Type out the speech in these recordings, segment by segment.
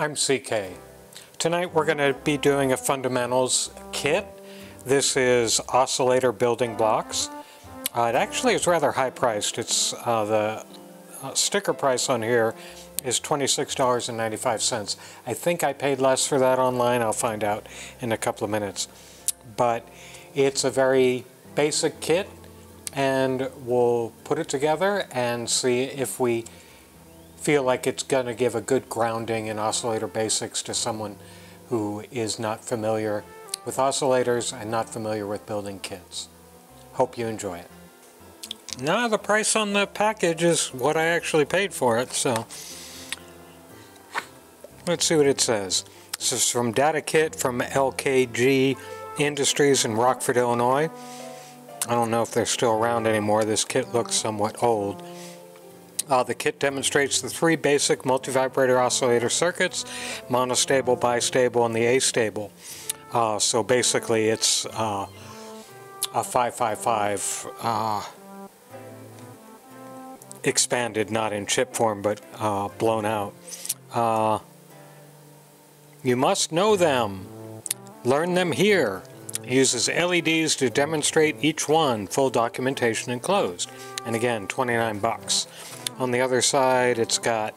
I'm CK. Tonight we're going to be doing a fundamentals kit. This is oscillator building blocks. It actually is rather high priced. It's the sticker price on here is $26.95. I think I paid less for that online. I'll find out in a couple of minutes. But it's a very basic kit, and we'll put it together and see if we feel like it's going to give a good grounding in oscillator basics to someone who is not familiar with oscillators and not familiar with building kits. Hope you enjoy it. Now the price on the package is what I actually paid for it, so let's see what it says. This is from Data Kit from LKG Industries in Rockford, Illinois. I don't know if they're still around anymore. This kit looks somewhat old. The kit demonstrates the three basic multivibrator oscillator circuits: monostable, bistable, and the astable. So basically it's a 555 expanded, not in chip form, but blown out. You must know them. Learn them here. Uses LEDs to demonstrate each one. Full documentation enclosed. And again, 29 bucks. On the other side, it's got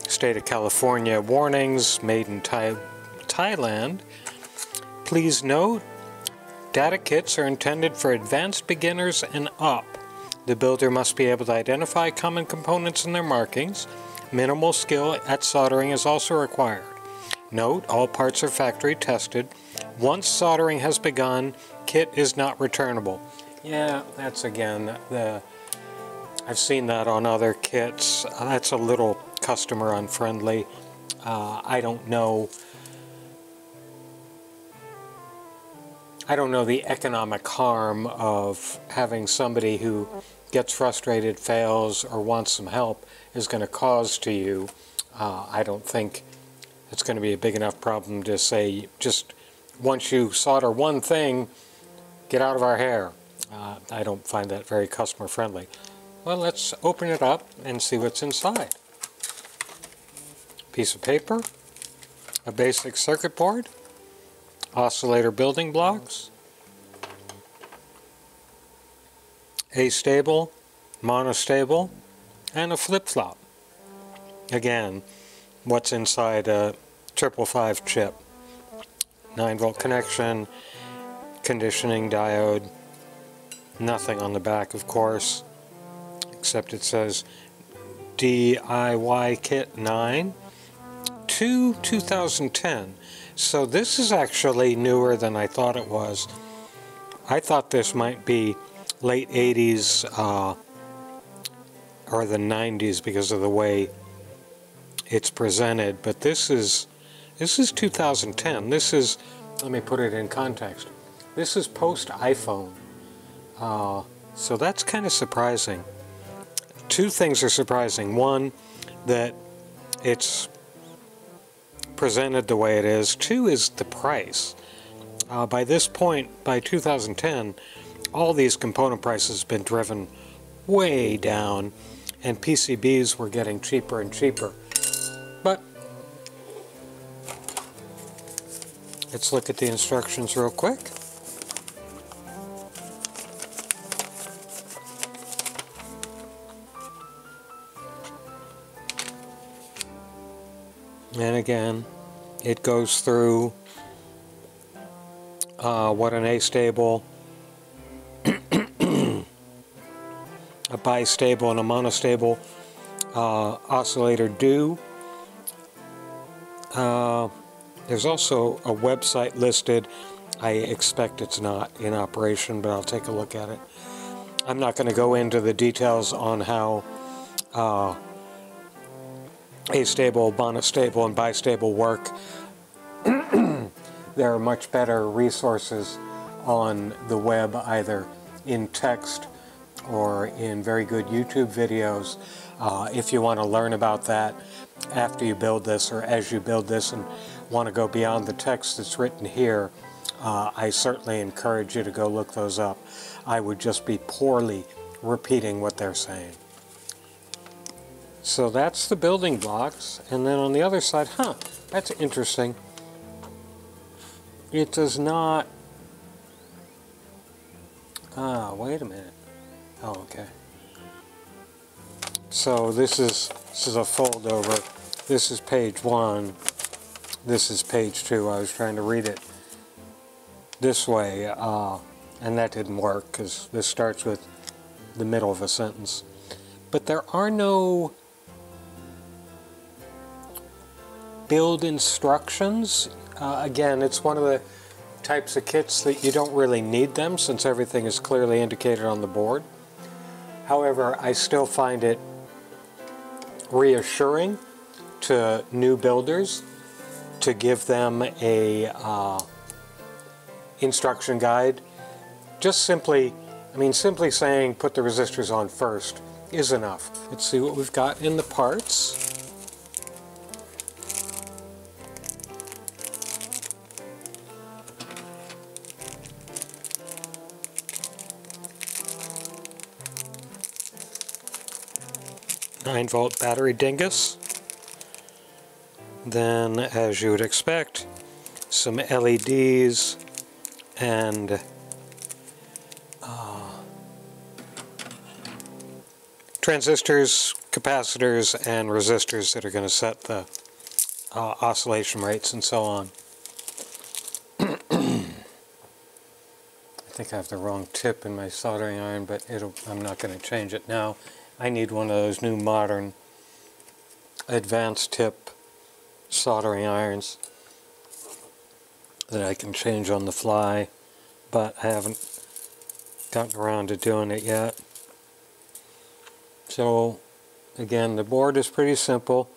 State of California warnings, made in Thailand. Please note, data kits are intended for advanced beginners and up. The builder must be able to identify common components in their markings. Minimal skill at soldering is also required. Note, all parts are factory tested. Once soldering has begun, kit is not returnable. Yeah, that's again I've seen that on other kits. That's a little customer unfriendly. I don't know the economic harm of having somebody who gets frustrated, fails, or wants some help is going to cause to you. I don't think it's going to be a big enough problem to say, just once you solder one thing, get out of our hair. I don't find that very customer friendly. Well, let's open it up and see what's inside. Piece of paper, a basic circuit board, oscillator building blocks, astable, monostable, and a flip-flop. Again, what's inside a 555 chip. 9-volt connection, conditioning diode, nothing on the back, of course, except it says DIY Kit 9 to 2010. So this is actually newer than I thought it was. I thought this might be late 80s or the 90s because of the way it's presented, but this is 2010. This is, let me put it in context, this is post iPhone, so that's kind of surprising. Two things are surprising. One, that it's presented the way it is. Two is the price. By this point, by 2010, all these component prices have been driven way down, and PCBs were getting cheaper and cheaper. But let's look at the instructions real quick. And again, it goes through what an astable, a bistable, and a monostable oscillator do. There's also a website listed. I expect it's not in operation, but I'll take a look at it. I'm not going to go into the details on how astable, monostable, and bistable work. There are much better resources on the web, either in text or in very good YouTube videos, if you want to learn about that after you build this or as you build this and want to go beyond the text that's written here. I certainly encourage you to go look those up. I would just be poorly repeating what they're saying. So that's the building blocks, and then on the other side, that's interesting. It does not, wait a minute. Oh, okay. So this is a fold over. This is page 1. This is page 2. I was trying to read it this way, and that didn't work because this starts with the middle of a sentence. But there are no build instructions. Again, it's one of the types of kits that you don't really need them since everything is clearly indicated on the board. However, I still find it reassuring to new builders to give them a instruction guide. Just simply saying put the resistors on first is enough. Let's see what we've got in the parts. Nine-volt battery dingus. Then, as you would expect, some LEDs and transistors, capacitors, and resistors that are going to set the oscillation rates and so on. I think I have the wrong tip in my soldering iron, but I'm not going to change it now. I need one of those new modern advanced tip soldering irons that I can change on the fly, but I haven't gotten around to doing it yet. So again, the board is pretty simple.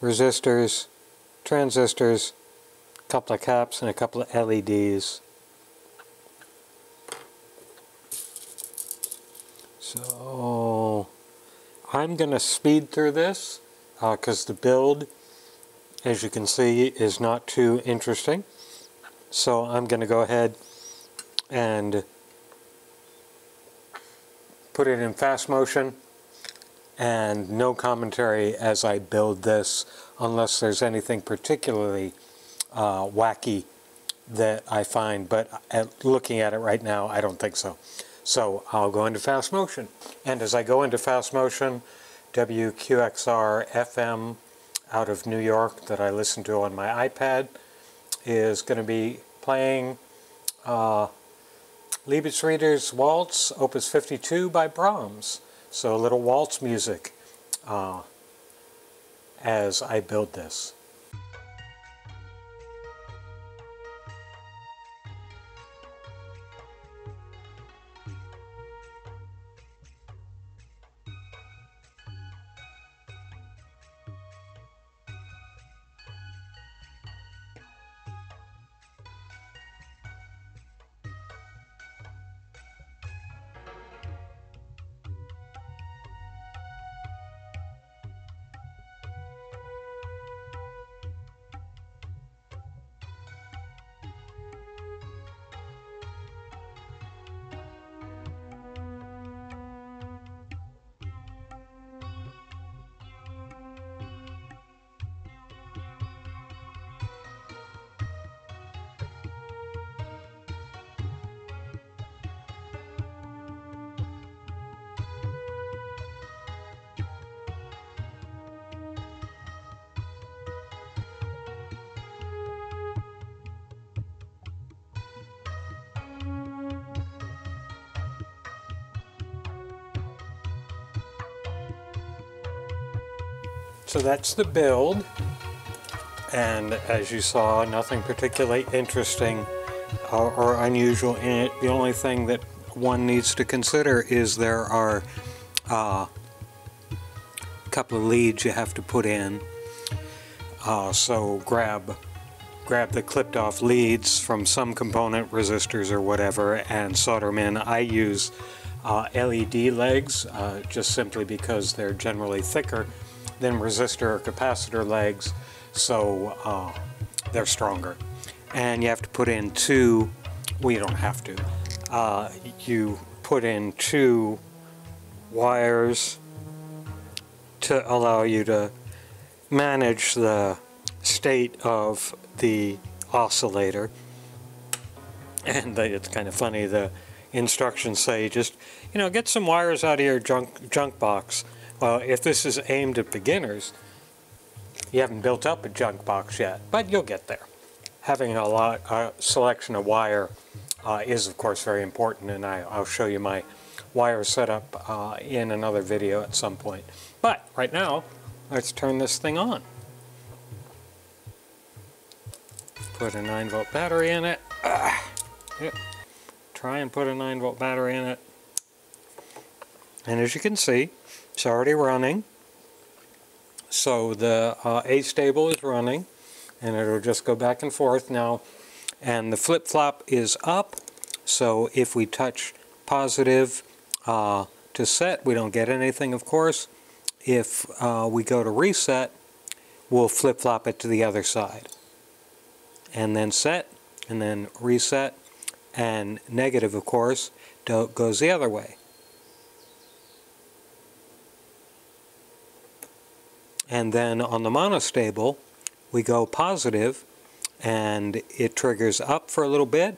Resistors, transistors, a couple of caps, and a couple of LEDs. So I'm going to speed through this because the build, as you can see, is not too interesting. So I'm going to go ahead and put it in fast motion and no commentary as I build this, unless there's anything particularly wacky that I find, but looking at it right now, I don't think so. So I'll go into fast motion, and as I go into fast motion, WQXR FM out of New York that I listen to on my iPad is going to be playing Liebesrieder's Waltz, Opus 52 by Brahms. So a little waltz music as I build this. So that's the build, and as you saw, nothing particularly interesting or unusual in it. The only thing that one needs to consider is there are a couple of leads you have to put in. So grab the clipped off leads from some component, resistors or whatever, and solder them in. I use LED legs just simply because they're generally thicker than resistor or capacitor legs, so they're stronger. And you have to put in two, well, you don't have to, you put in two wires to allow you to manage the state of the oscillator. And it's kind of funny, the instructions say just, get some wires out of your junk box. Well, if this is aimed at beginners, you haven't built up a junk box yet, but you'll get there. Having a selection of wire is of course very important, and I'll show you my wire setup in another video at some point. But right now, let's turn this thing on. Put a 9-volt battery in it. Yep. Try and put a 9-volt battery in it. And as you can see, it's already running. So the A-stable is running, and it'll just go back and forth now. And the flip-flop is up, so if we touch positive to set, we don't get anything, of course. If we go to reset, we'll flip-flop it to the other side. And then set, and then reset, and negative, of course, goes the other way. And then on the monostable, we go positive, and it triggers up for a little bit.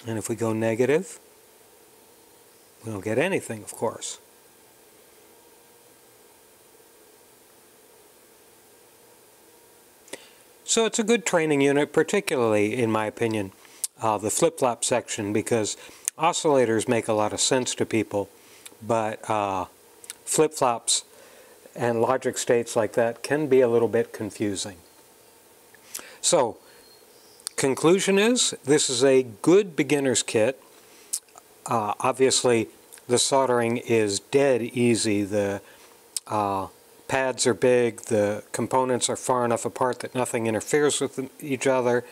And if we go negative, we don't get anything, of course. So it's a good training unit, particularly, in my opinion, the flip-flop section, because oscillators make a lot of sense to people, but flip-flops and logic states like that can be a little bit confusing. So, conclusion is, this is a good beginner's kit. Obviously, the soldering is dead easy. The pads are big, the components are far enough apart that nothing interferes with each other,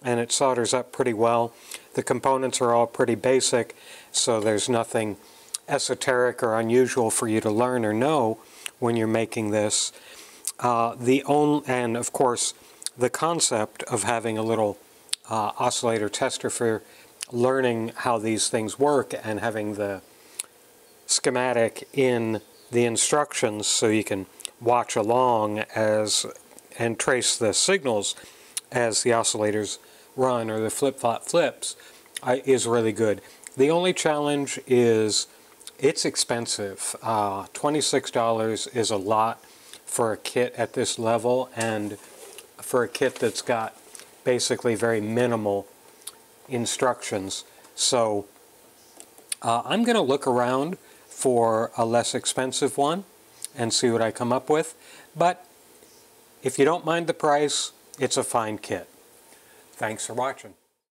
and it solders up pretty well. The components are all pretty basic, so there's nothing esoteric or unusual for you to learn or know when you're making this. And of course, the concept of having a little oscillator tester for learning how these things work and having the schematic in the instructions so you can watch along and trace the signals as the oscillators run or the flip-flop flips is really good. The only challenge is it's expensive. $26 is a lot for a kit at this level, and for a kit that's got basically very minimal instructions. So I'm going to look around for a less expensive one and see what I come up with. But if you don't mind the price, it's a fine kit. Thanks for watching.